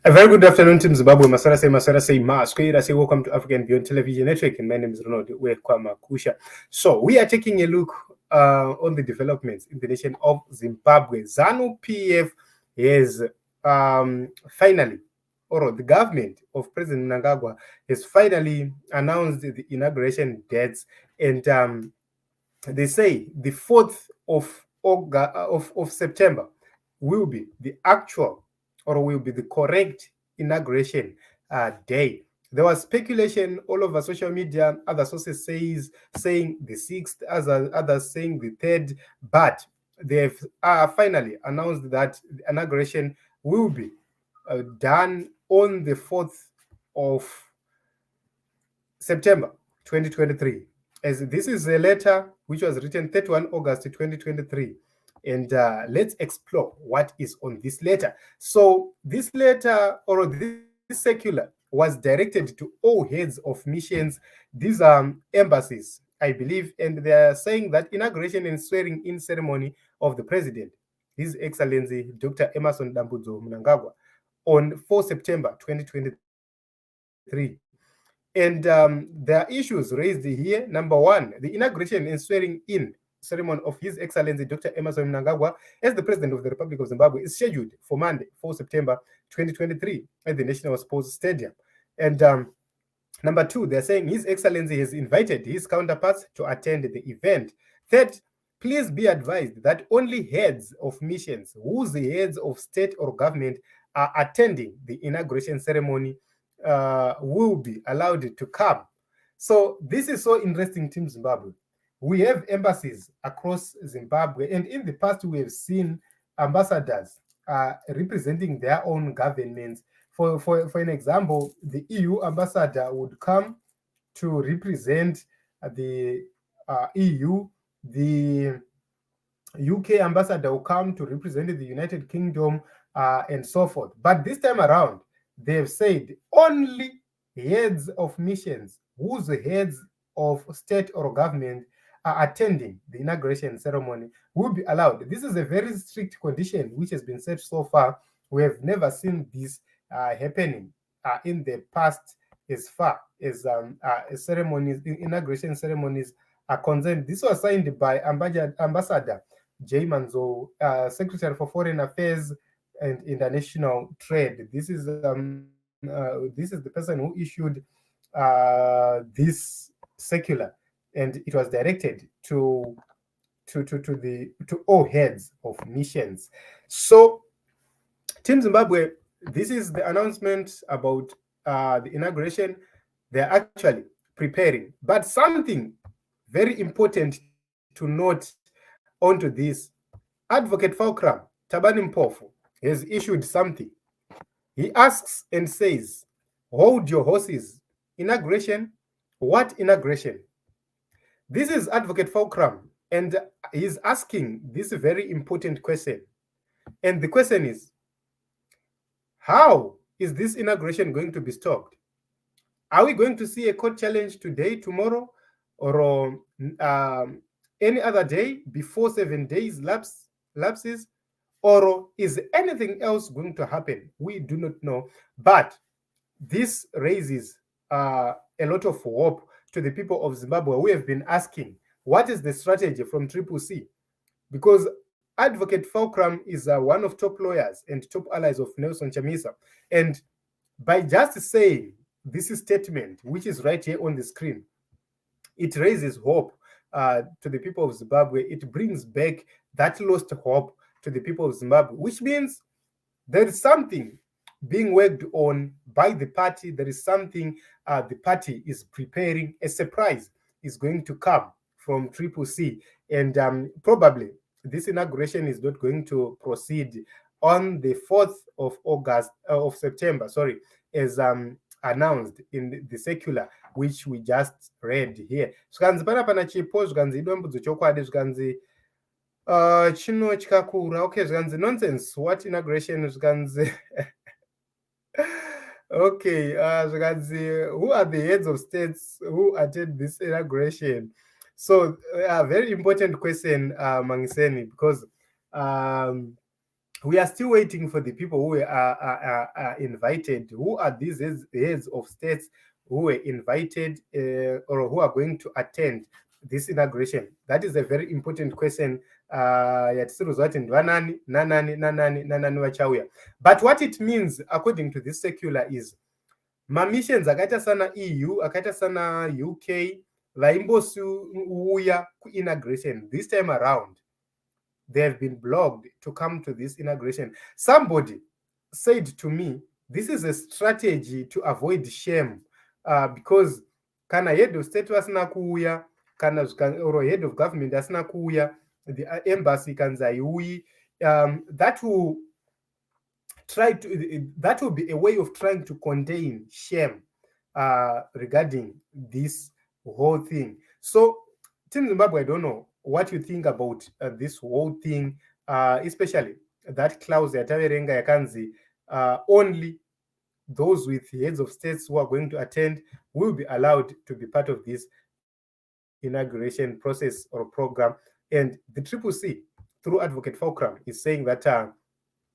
A very good afternoon, Team Zimbabwe. Masara say Square. I say welcome to African Beyond Television Network, and my name is Ronald Wekwamakusha. So we are taking a look on the developments in the nation of Zimbabwe. ZANU PF has finally, or the government of President Mnangagwa has finally announced the inauguration dates, and they say the 4th of September will be the actual, or will be the correct inauguration day. There was speculation all over social media. Other sources saying the 6th, others saying the 3rd, but they've finally announced that the inauguration will be done on the 4th of September 2023. As this is a letter which was written 31 August 2023. And let's explore what is on this letter. So this letter, or this circular, was directed to all heads of missions. These are embassies, I believe, and they are saying that inauguration and swearing in ceremony of the president, His Excellency Dr. Emerson Dambudzo Mnangagwa, on 4 September 2023. And there are issues raised here. Number one, the inauguration and swearing in ceremony of His Excellency Dr. Emerson Mnangagwa as the President of the Republic of Zimbabwe is scheduled for Monday, 4 September 2023 at the National Sports Stadium. And number two, they're saying His Excellency has invited his counterparts to attend the event. Third, please be advised that only heads of missions whose heads of state or government are attending the inauguration ceremony will be allowed to come. So this is so interesting, Team Zimbabwe. We have embassies across Zimbabwe, and in the past we have seen ambassadors representing their own governments. For an example, the EU ambassador would come to represent the EU, the UK ambassador will come to represent the United Kingdom, and so forth. But this time around, they've said only heads of missions whose heads of state or government are attending the inauguration ceremony will be allowed. This is a very strict condition which has been set so far. We have never seen this happening in the past as far as ceremonies, inauguration ceremonies are concerned. This was signed by Ambassador Jay Manzo, Secretary for Foreign Affairs and International Trade. This is the person who issued this circular, and it was directed to all heads of missions. So, Team Zimbabwe, this is the announcement about the inauguration. They're actually preparing, but something very important to note onto this: Advocate Falkram Tabani Mpofu has issued something. He asks and says, hold your horses. Inauguration? What inauguration? This is Advocate Falkram, and he's asking this very important question. And the question is, how is this inauguration going to be stopped? Are we going to see a court challenge today, tomorrow, or any other day before 7 days lapses? Or is anything else going to happen? We do not know. But this raises a lot of hope to the people of Zimbabwe. We have been asking, what is the strategy from Triple C? Because Advocate Falkram is one of top lawyers and top allies of Nelson Chamisa. And by just saying this statement, which is right here on the screen, it raises hope to the people of Zimbabwe. It brings back that lost hope to the people of Zimbabwe, which means there is something being worked on by the party. There is something the party is preparing. A surprise is going to come from Triple C, and probably this inauguration is not going to proceed on the 4th of September, as announced in the circular which we just read here. Zvikanzi pana chipo zvikanzi idombudzo chokwadi zvikanzi chino chikakura. Okay, zvikanzi nonsense. What inauguration? Zvikanzi okay, zvikanzi who are the heads of states who attend this inauguration? So a very important question, Mangiseni, because we are still waiting for the people who are invited. Who are these heads of states who were invited or who are going to attend this inauguration? That is a very important question. But what it means, according to this secular, is mamissions akaita sana EU, akaita sana UK, vaimbosiuya ku-inauguration this time around, they have been blocked to come to this inauguration. Somebody said to me, this is a strategy to avoid shame, because kana head of state asina kuuya, kana or head of government asina kuuya, the embassy kanza haiui, that will be a way of trying to contain shame regarding this whole thing. So Team Zimbabwe, I don't know what you think about this whole thing, especially that clause yataverenga yakanzi only those with heads of states who are going to attend will be allowed to be part of this inauguration process or program. And the CCC, through Advocate Fulcrum, is saying that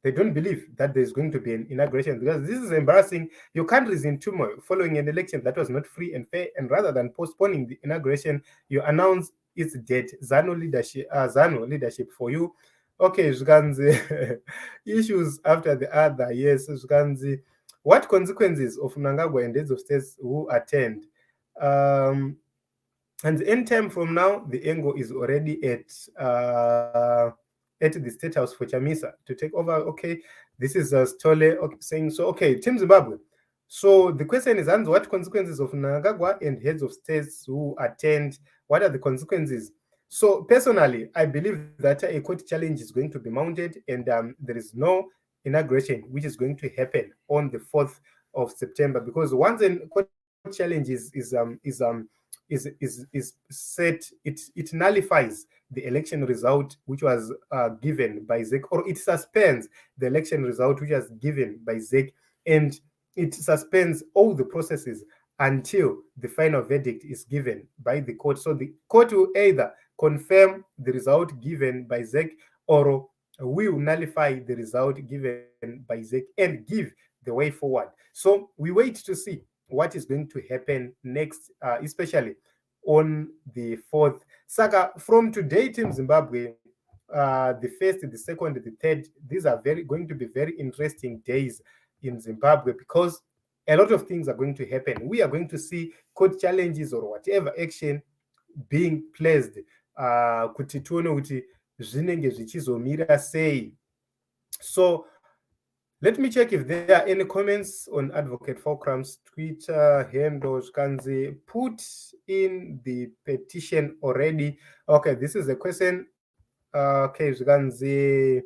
they don't believe that there's going to be an inauguration because this is embarrassing. Your country is in turmoil following an election that was not free and fair, and rather than postponing the inauguration, you announce its date. Zanu leadership for you. Okay, Zvikanzi, issues after the other. Yes, Zvikanzi. What consequences of Mnangagwa and heads of states who attend? And the end time from now, the angle is already at the State House for Chamisa to take over. Okay, this is a Stole saying so. Okay, Team Zimbabwe. So the question is, and what consequences of Mnangagwa and heads of states who attend? What are the consequences? So personally, I believe that a court challenge is going to be mounted, and there is no inauguration which is going to happen on the 4th of September, because once a court challenge is set, it nullifies the election result which was given by ZEC, or it suspends the election result which was given by ZEC, and it suspends all the processes until the final verdict is given by the court. So the court will either confirm the result given by ZEC or will nullify the result given by ZEC and give the way forward. So we wait to see what is going to happen next, especially on the 4th. Saka, from today, Team Zimbabwe, the 1st, the 2nd, the 3rd, these are going to be very interesting days in Zimbabwe, because a lot of things are going to happen. We are going to see court challenges or whatever action being placed, kuti tione kuti zvinenge zvichizomira sei. So let me check if there are any comments on Advocate Fulcrum's Twitter handle. Kanzi put in the petition already. Okay, this is a question. Okay, Kanzi,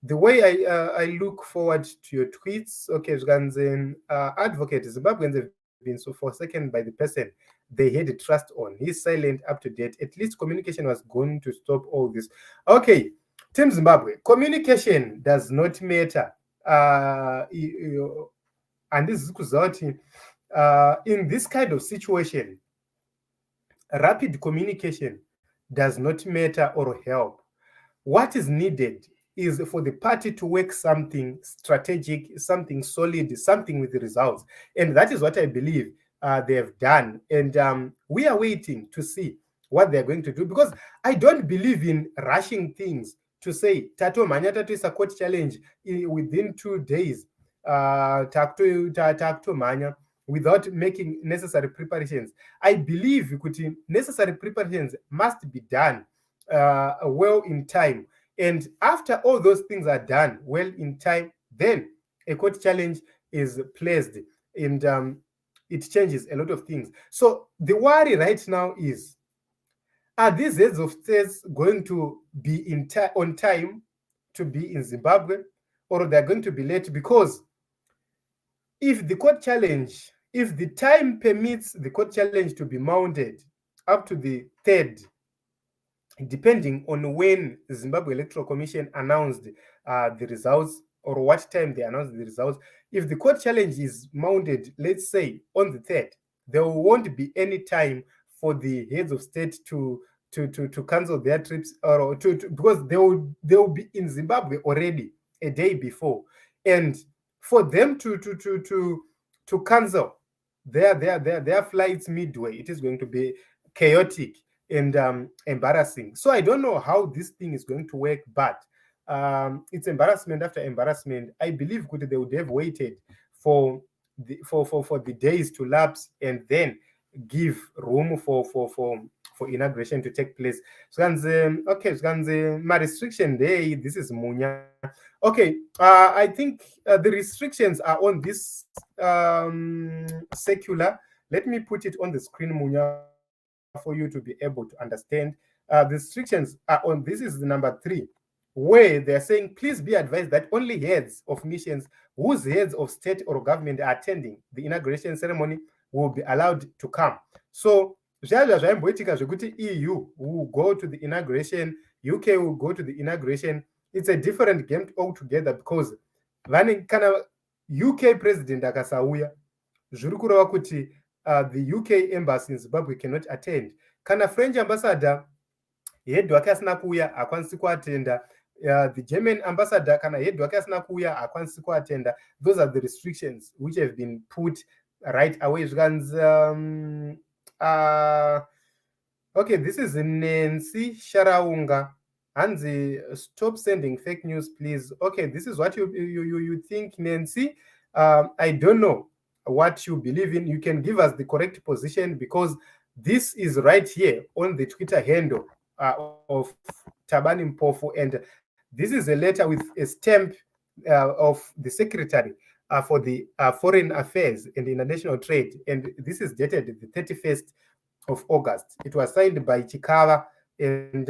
the way I look forward to your tweets. Okay, Kanzi, Advocate, Zimbabweans have been so forsaken by the person they had trust on. He's silent up to date. At least communication was going to stop all this. Okay, Team Zimbabwe, communication does not matter. And this is kuzauti in this kind of situation, rapid communication does not matter or help. What is needed is for the party to work something strategic, something solid, something with the results, and that is what I believe they have done. And we are waiting to see what they are going to do, because I don't believe in rushing things to say tato manya tato is a court challenge within 2 days, tato manya, without making necessary preparations. I believe kuti necessary preparations must be done well in time, and after all those things are done well in time, then a court challenge is placed, and it changes a lot of things. So the worry right now is, are these heads of states going to be on time to be in Zimbabwe, or they're going to be late? Because if the court challenge, if the time permits the court challenge to be mounted up to the 3rd, depending on when the Zimbabwe Electoral Commission announced the results, or what time they announced the results, if the court challenge is mounted, let's say on the 3rd, there won't be any time for the heads of state to cancel their trips, or because they will be in Zimbabwe already a day before, and for them to cancel their flights midway, it is going to be chaotic and embarrassing. So I don't know how this thing is going to work, but it's embarrassment after embarrassment. I believe they would have waited for the days to lapse and then give room for inauguration to take place. So okay, my restriction day, this is Munya. Okay, I think the restrictions are on this secular. Let me put it on the screen, Munya, for you to be able to understand. The restrictions are on, this is the number 3, where they're saying, please be advised that only heads of nations whose heads of state or government are attending the inauguration ceremony will be allowed to come. So EU will go to the inauguration, UK will go to the inauguration. It's a different game altogether, because kana UK president akasauya zviri kureva kuti the UK embassy in Zimbabwe cannot attend. Kana French ambassador head wake asina kuuya hakwanisi kuatenda, the German ambassador kana head wake asina kuuya hakwanisi kuatenda. Those are the restrictions which have been put right away. Okay, this is Nancy Sharaunga. Hanzi, stop sending fake news, please. Okay, this is what you think, Nancy. I don't know what you believe in. You can give us the correct position, because this is right here on the Twitter handle of Tabani Mpofu, and this is a letter with a stamp of the secretary for the Foreign Affairs and International Trade, and this is dated the 31st of August. It was signed by Chikava, and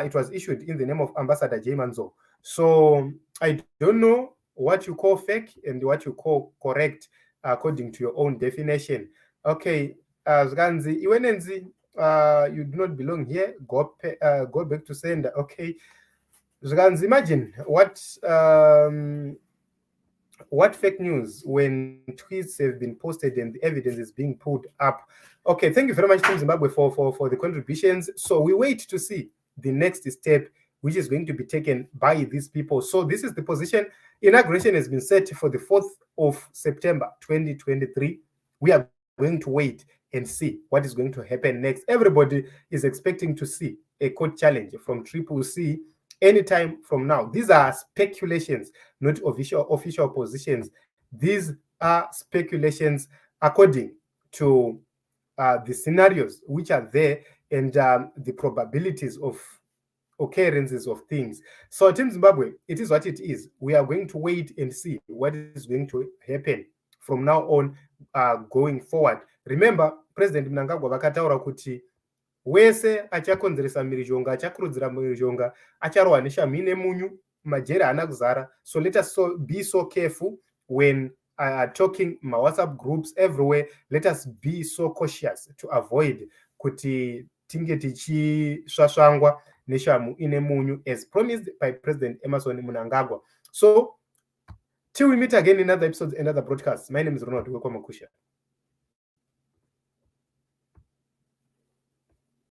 it was issued in the name of Ambassador J. Manzo. So I don't know what you call fake and what you call correct according to your own definition. Okay, Zganzi, Iwenenzi, you do not belong here. Go back to sender. Okay, Zganzi, imagine what fake news when tweets have been posted and the evidence is being pulled up. Okay, thank you very much, Team Zimbabwe, for the contributions. So we wait to see the next step, which is going to be taken by these people. So this is the position. Inauguration has been set for the 4th of September 2023. We are going to wait and see what is going to happen next. Everybody is expecting to see a court challenge from Triple C anytime from now. These are speculations, not official positions. These are speculations according to the scenarios which are there, and the probabilities of occurrences of things. So Team Zimbabwe, it is what it is. We are going to wait and see what is going to happen from now on going forward. Remember, President Mnangagwa vakataura kuti wese achakonzeresa mhirizhonga, achakurudzira mhirizhonga, acharohwa neshamhi munyu, majeri haana kuzara. So let us be so careful when talking my WhatsApp groups everywhere. Let us be so cautious to avoid kuti tinge tichisvasvangwa neshamhu ine munyu, as promised by President Emerson Mnangagwa. So till we meet again in other episodes and other broadcasts, my name is Ronald Wekwamakusha.